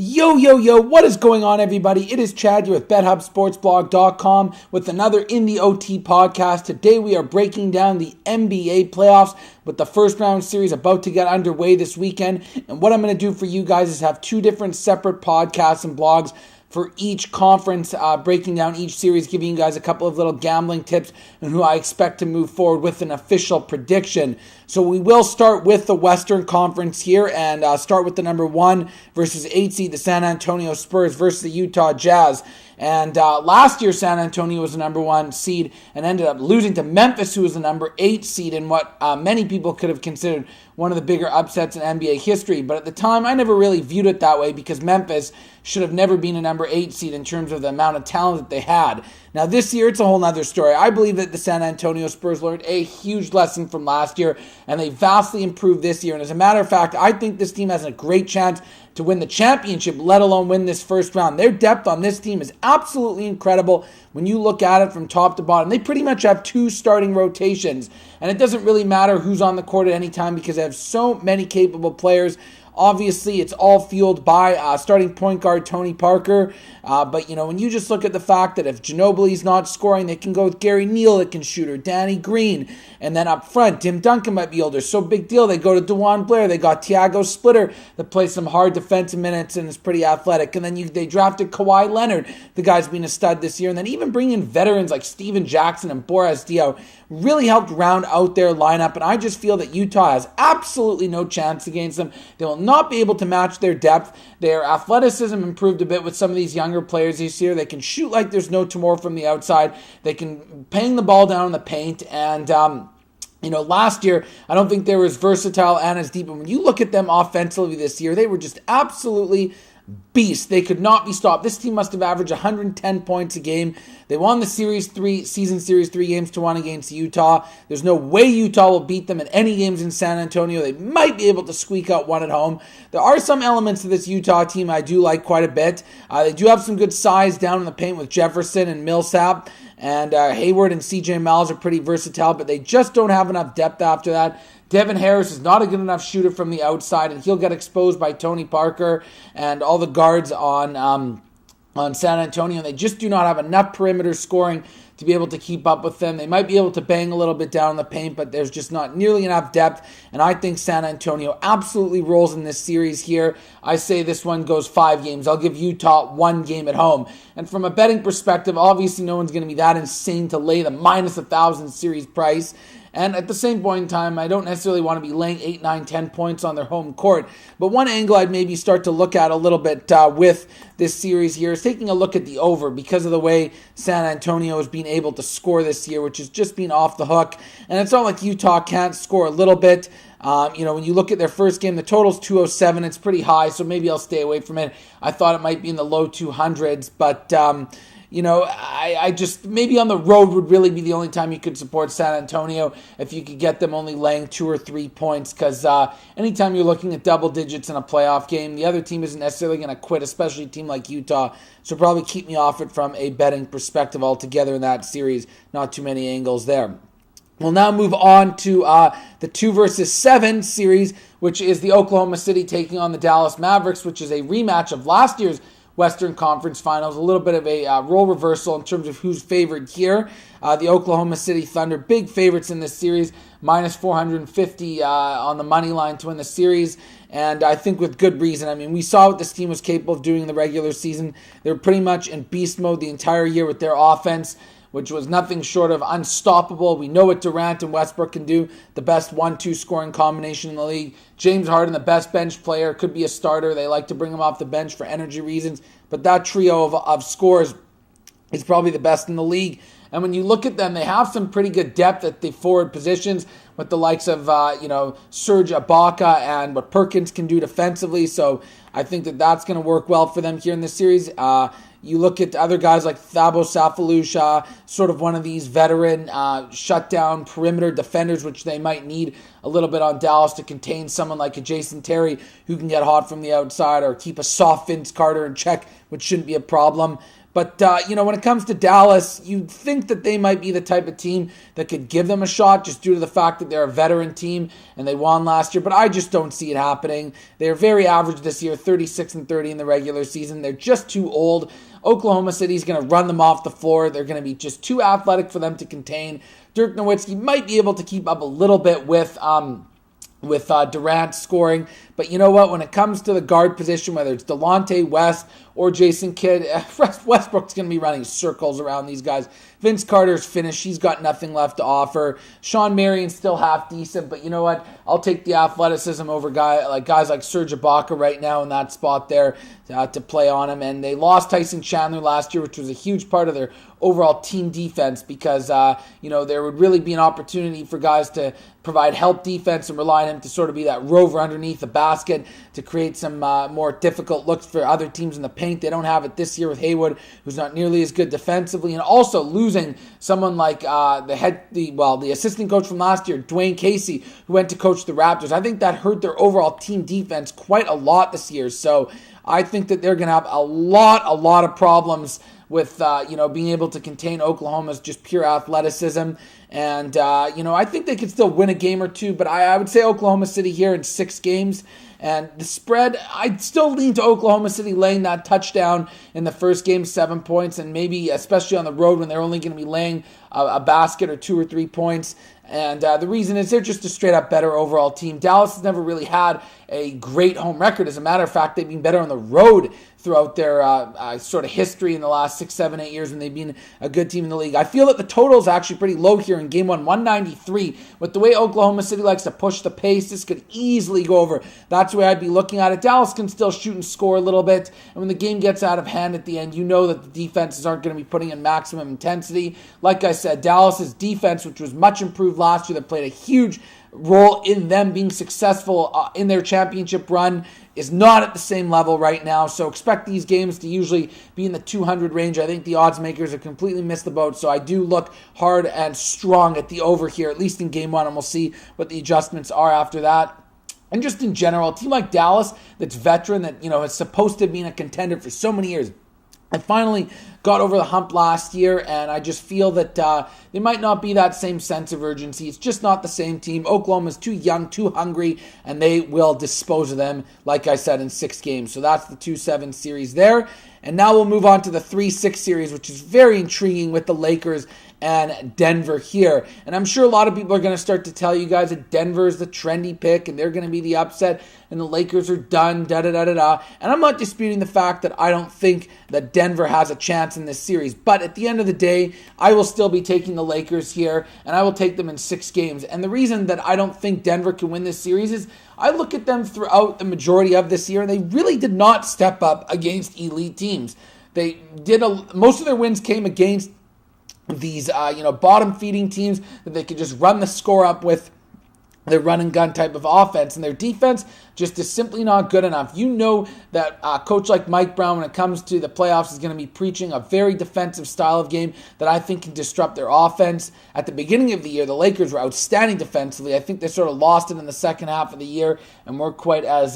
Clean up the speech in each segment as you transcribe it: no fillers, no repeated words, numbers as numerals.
Yo, what is going on, everybody? It is Chad here with BetHubb with another In the OT podcast. Today we are breaking down the NBA playoffs with the first round series about to get underway this weekend. And what I'm going to do for you guys is have two different separate podcasts and blogs for each conference, breaking down each series, giving you guys a couple of little gambling tips and who I expect to move forward with an official prediction. So we will start with the Western Conference here and start with the number 1 versus 8 seed, the San Antonio Spurs versus the Utah Jazz. And last year, San Antonio was the number 1 seed and ended up losing to Memphis, who was the number 8 seed in what many people could have considered one of the bigger upsets in NBA history. But at the time, I never really viewed it that way because Memphis should have never been a number 8 seed in terms of the amount of talent that they had. Now this year, it's a whole other story. I believe that the San Antonio Spurs learned a huge lesson from last year, and they vastly improved this year. And as a matter of fact, I think this team has a great chance to win the championship, let alone win this first round. Their depth on this team is absolutely incredible when you look at it from top to bottom. They pretty much have 2 starting rotations, and it doesn't really matter who's on the court at any time because they have so many capable players. Obviously, it's all fueled by starting point guard Tony Parker. But, when you just look at the fact that if Ginobili's not scoring, they can go with Gary Neal that can shoot, or Danny Green. And then up front, Tim Duncan might be older. So big deal. They go to DeJuan Blair. They got Thiago Splitter that plays some hard defensive minutes and is pretty athletic. And then they drafted Kawhi Leonard. The guy's been a stud this year. And then even bring in veterans like Steven Jackson and Boris Diaw really helped round out their lineup. And I just feel that Utah has absolutely no chance against them. They will not be able to match their depth. Their athleticism improved a bit with some of these younger players this year. They can shoot like there's no tomorrow from the outside. They can ping the ball down in the paint. And, last year, I don't think they were as versatile and as deep. And when you look at them offensively this year, they were just absolutely beasts. They could not be stopped. This team must have averaged 110 points a game. They won the season series 3 games to 1 against Utah. There's no way Utah will beat them in any games in San Antonio. They might be able to squeak out one at home. There are some elements to this Utah team I do like quite a bit. They do have some good size down in the paint with Jefferson and Millsap. And Hayward and CJ Miles are pretty versatile, but they just don't have enough depth after that. Devin Harris is not a good enough shooter from the outside, and he'll get exposed by Tony Parker and all the guards on San Antonio. They just do not have enough perimeter scoring to be able to keep up with them. They might be able to bang a little bit down in the paint, but there's just not nearly enough depth, and I think San Antonio absolutely rolls in this series here. I say this one goes 5 games. I'll give Utah 1 game at home. And from a betting perspective, obviously no one's going to be that insane to lay the minus 1,000 series price. And at the same point in time, I don't necessarily want to be laying 8, 9, 10 points on their home court. But one angle I'd maybe start to look at a little bit with this series here is taking a look at the over because of the way San Antonio has been able to score this year, which has just been off the hook. And it's not like Utah can't score a little bit. When you look at their first game, the total's 207. It's pretty high, so maybe I'll stay away from it. I thought it might be in the low 200s, but I just, maybe on the road would really be the only time you could support San Antonio if you could get them only laying 2 or 3 points, because anytime you're looking at double digits in a playoff game, the other team isn't necessarily going to quit, especially a team like Utah, so probably keep me off it from a betting perspective altogether in that series. Not too many angles there. We'll now move on to the 2 versus 7 series, which is the Oklahoma City taking on the Dallas Mavericks, which is a rematch of last year's Western Conference Finals. A little bit of a role reversal in terms of who's favored here. The Oklahoma City Thunder, big favorites in this series, minus 450 on the money line to win the series. And I think with good reason. I mean, we saw what this team was capable of doing in the regular season. They were pretty much in beast mode the entire year with their offense, which was nothing short of unstoppable. We know what Durant and Westbrook can do, the best 1-2 scoring combination in the league. James Harden, the best bench player, could be a starter. They like to bring him off the bench for energy reasons, but that trio of scores is probably the best in the league. And when you look at them, they have some pretty good depth at the forward positions with the likes of, Serge Ibaka and what Perkins can do defensively. So I think that that's going to work well for them here in this series. You look at other guys like Thabo Safalusha, sort of one of these veteran shutdown perimeter defenders, which they might need a little bit on Dallas to contain someone like a Jason Terry who can get hot from the outside, or keep a soft Vince Carter in check, which shouldn't be a problem. But, when it comes to Dallas, you'd think that they might be the type of team that could give them a shot just due to the fact that they're a veteran team and they won last year. But I just don't see it happening. They're very average this year, 36-30 in the regular season. They're just too old. Oklahoma City is going to run them off the floor. They're going to be just too athletic for them to contain. Dirk Nowitzki might be able to keep up a little bit with Durant scoring. But you know what? When it comes to the guard position, whether it's Delonte West or Jason Kidd, Westbrook's going to be running circles around these guys. Vince Carter's finished. He's got nothing left to offer. Sean Marion's still half decent, but you know what? I'll take the athleticism over guys like Serge Ibaka right now in that spot there to play on him. And they lost Tyson Chandler last year, which was a huge part of their overall team defense because, there would really be an opportunity for guys to provide help defense and rely on him to sort of be that rover underneath the basket to create some more difficult looks for other teams in the paint. They don't have it this year with Haywood, who's not nearly as good defensively, and also losing someone like the assistant coach from last year, Dwayne Casey, who went to coach the Raptors. I think that hurt their overall team defense quite a lot this year. So I think that they're going to have a lot of problems with being able to contain Oklahoma's just pure athleticism. And, I think they could still win a game or two, but I would say Oklahoma City here in 6 games. And the spread, I'd still lean to Oklahoma City laying that touchdown in the first game, 7 points, and maybe especially on the road when they're only going to be laying a basket or 2 or 3 points. And the reason is they're just a straight-up better overall team. Dallas has never really had a great home record. As a matter of fact, they've been better on the road throughout their sort of history in the last 6, 7, 8 years when they've been a good team in the league. I feel that the total is actually pretty low here in Game 1, 193. With the way Oklahoma City likes to push the pace, this could easily go over. That's the way I'd be looking at it. Dallas can still shoot and score a little bit, and when the game gets out of hand at the end, you know that the defenses aren't going to be putting in maximum intensity. Like I said, Dallas's defense, which was much improved last year, that played a huge role in them being successful in their championship run, is not at the same level right now. So expect these games to usually be in the 200 range. I think the odds makers have completely missed the boat. So I do look hard and strong at the over here, at least in Game 1, and we'll see what the adjustments are after that. And just in general, a team like Dallas that's veteran, that is supposed to be a contender for so many years, I finally got over the hump last year, and I just feel that they might not be that same sense of urgency. It's just not the same team. Oklahoma's too young, too hungry, and they will dispose of them, like I said, in 6 games. So that's the 2-7 series there. And now we'll move on to the 3-6 series, which is very intriguing with the Lakers and Denver here. And I'm sure a lot of people are going to start to tell you guys that Denver is the trendy pick and they're going to be the upset and the Lakers are done, da-da-da-da-da. And I'm not disputing the fact that I don't think that Denver has a chance in this series. But at the end of the day, I will still be taking the Lakers here, and I will take them in 6 games. And the reason that I don't think Denver can win this series is I look at them throughout the majority of this year, and they really did not step up against elite teams. They did most of their wins came against these bottom-feeding teams that they could just run the score up with their run and gun type of offense, and their defense just is simply not good enough. You know that a coach like Mike Brown, when it comes to the playoffs, is going to be preaching a very defensive style of game that I think can disrupt their offense. At the beginning of the year, the Lakers were outstanding defensively. I think they sort of lost it in the second half of the year and weren't quite as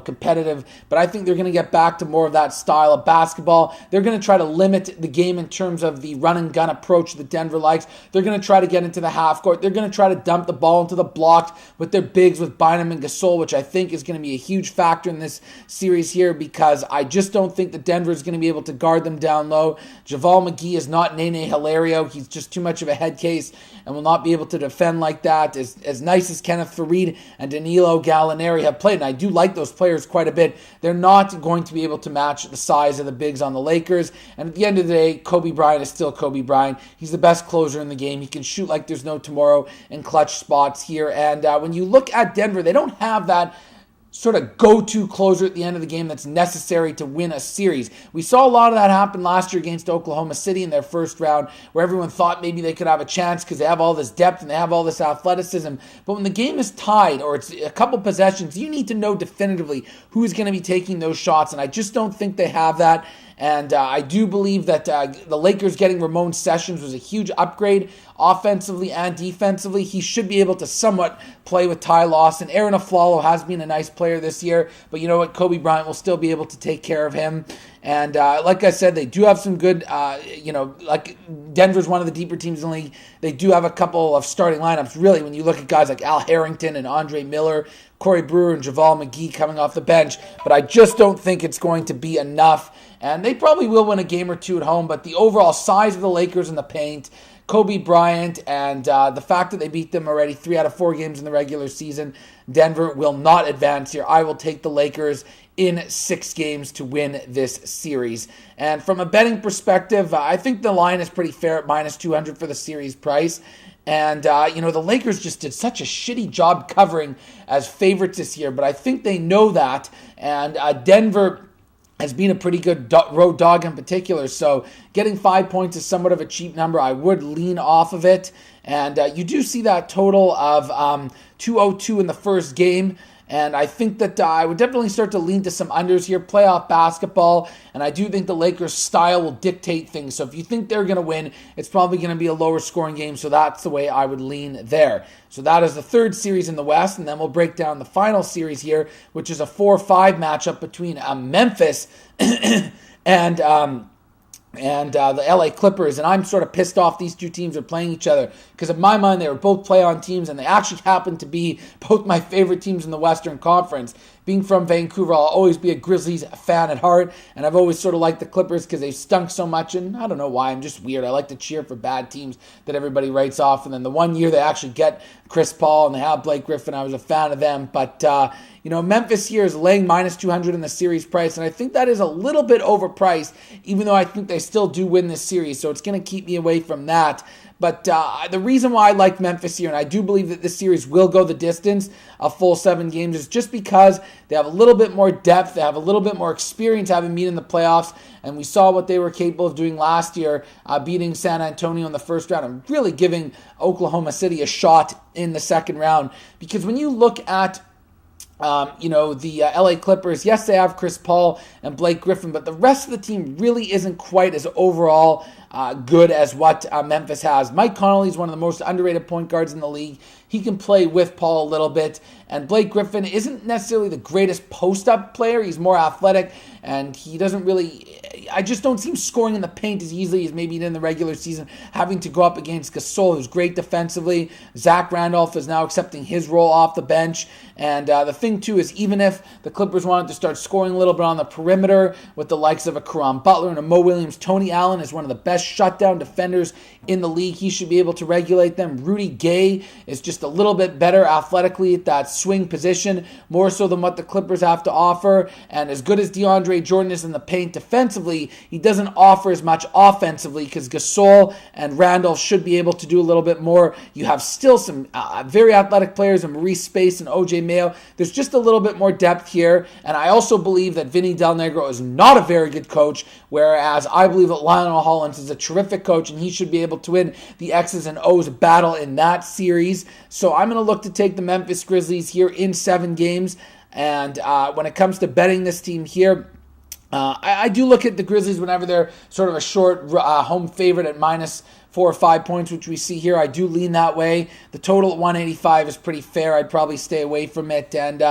competitive. But I think they're going to get back to more of that style of basketball. They're going to try to limit the game in terms of the run and gun approach that Denver likes. They're going to try to get into the half court. They're going to try to dump the ball into the blocks with their bigs, with Bynum and Gasol, which I think is going to be a huge factor in this series here because I just don't think that Denver is going to be able to guard them down low. JaVale McGee is not Nene Hilario. He's just too much of a head case and will not be able to defend like that. As nice as Kenneth Faried and Danilo Gallinari have played, and I do like those players quite a bit, they're not going to be able to match the size of the bigs on the Lakers. And at the end of the day, Kobe Bryant is still Kobe Bryant. He's the best closer in the game. He can shoot like there's no tomorrow in clutch spots here. And when you look at Denver, they don't have that sort of go-to closer at the end of the game that's necessary to win a series. We saw a lot of that happen last year against Oklahoma City in their first round, where everyone thought maybe they could have a chance because they have all this depth and they have all this athleticism. But when the game is tied or it's a couple possessions, you need to know definitively who is going to be taking those shots, and I just don't think they have that. And I do believe that the Lakers getting Ramon Sessions was a huge upgrade offensively and defensively. He should be able to somewhat play with Ty Lawson. Aaron Aflalo has been a nice player this year, but you know what? Kobe Bryant will still be able to take care of him. And like I said, they do have some good, like Denver's one of the deeper teams in the league. They do have a couple of starting lineups, really, when you look at guys like Al Harrington and Andre Miller, Corey Brewer and JaVale McGee coming off the bench. But I just don't think it's going to be enough. And they probably will win a game or two at home, but the overall size of the Lakers in the paint, Kobe Bryant, and the fact that they beat them already 3 out of 4 games in the regular season, Denver will not advance here. I will take the Lakers in 6 games to win this series. And from a betting perspective, I think the line is pretty fair at minus 200 for the series price. And, the Lakers just did such a shitty job covering as favorites this year, but I think they know that. And Denver has been a pretty good road dog in particular. So getting 5 points is somewhat of a cheap number. I would lean off of it. And you do see that total of 202 in the first game. And I think that I would definitely start to lean to some unders here, playoff basketball, and I do think the Lakers' style will dictate things. So if you think they're going to win, it's probably going to be a lower scoring game, so that's the way I would lean there. So that is the third series in the West, and then we'll break down the final series here, which is a 4-5 matchup between Memphis and the LA Clippers, and I'm sort of pissed off these two teams are playing each other because in my mind they were both play-on teams and they actually happen to be both my favorite teams in the Western Conference. Being from Vancouver, I'll always be a Grizzlies fan at heart, and I've always sort of liked the Clippers because they've stunk so much, and I don't know why, I'm just weird. I like to cheer for bad teams that everybody writes off, and then the one year they actually get Chris Paul and they have Blake Griffin, I was a fan of them, but Memphis here is laying minus 200 in the series price, and I think that is a little bit overpriced, even though I think they still do win this series, so it's going to keep me away from that. But the reason why I like Memphis here, and I do believe that this series will go the distance, a full 7 games, is just because they have a little bit more depth, they have a little bit more experience having been in the playoffs, and we saw what they were capable of doing last year, beating San Antonio in the first round and really giving Oklahoma City a shot in the second round. Because when you look at the LA Clippers, yes, they have Chris Paul and Blake Griffin, but the rest of the team really isn't quite as overall good as what Memphis has. Mike Conley is one of the most underrated point guards in the league. He can play with Paul a little bit, and Blake Griffin isn't necessarily the greatest post-up player. He's more athletic, and he doesn't really... I just don't see him scoring in the paint as easily as maybe he did in the regular season, having to go up against Gasol, who's great defensively. Zach Randolph is now accepting his role off the bench, and the thing, too, is even if the Clippers wanted to start scoring a little bit on the perimeter with the likes of a Caron Butler and a Mo Williams, Tony Allen is one of the best shutdown defenders in the league. He should be able to regulate them. Rudy Gay is just a little bit better athletically at that swing position, more so than what the Clippers have to offer. And as good as DeAndre Jordan is in the paint defensively, he doesn't offer as much offensively because Gasol and Randolph should be able to do a little bit more. You have still some very athletic players in Maurice Space and OJ Mayo. There's just a little bit more depth here. And I also believe that Vinny Del Negro is not a very good coach, whereas I believe that Lionel Hollins is a terrific coach and he should be able to win the X's and O's battle in that series. So I'm going to look to take the Memphis Grizzlies here in 7 games. And when it comes to betting this team here, I do look at the Grizzlies whenever they're sort of a short home favorite at minus 4 or 5 points, which we see here. I do lean that way. The total at 185 is pretty fair. I'd probably stay away from it. And,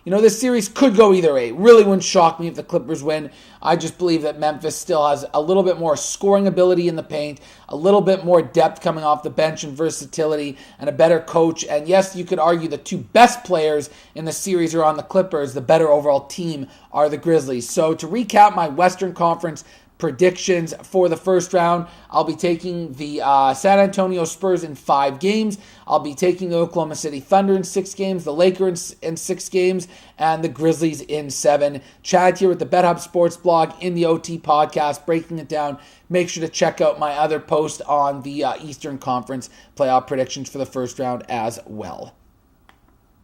this series could go either way. It really wouldn't shock me if the Clippers win. I just believe that Memphis still has a little bit more scoring ability in the paint, a little bit more depth coming off the bench and versatility, and a better coach. And yes, you could argue the 2 best players in the series are on the Clippers. The better overall team are the Grizzlies. So to recap my Western Conference predictions for the first round, I'll be taking the San Antonio Spurs in 5 games. I'll be taking the Oklahoma City Thunder in 6 games, the Lakers in 6 games, and the Grizzlies in 7. Chad here with the BetHubb Sports Blog in the OT podcast, breaking it down. Make sure to check out my other post on the Eastern Conference playoff predictions for the first round as well.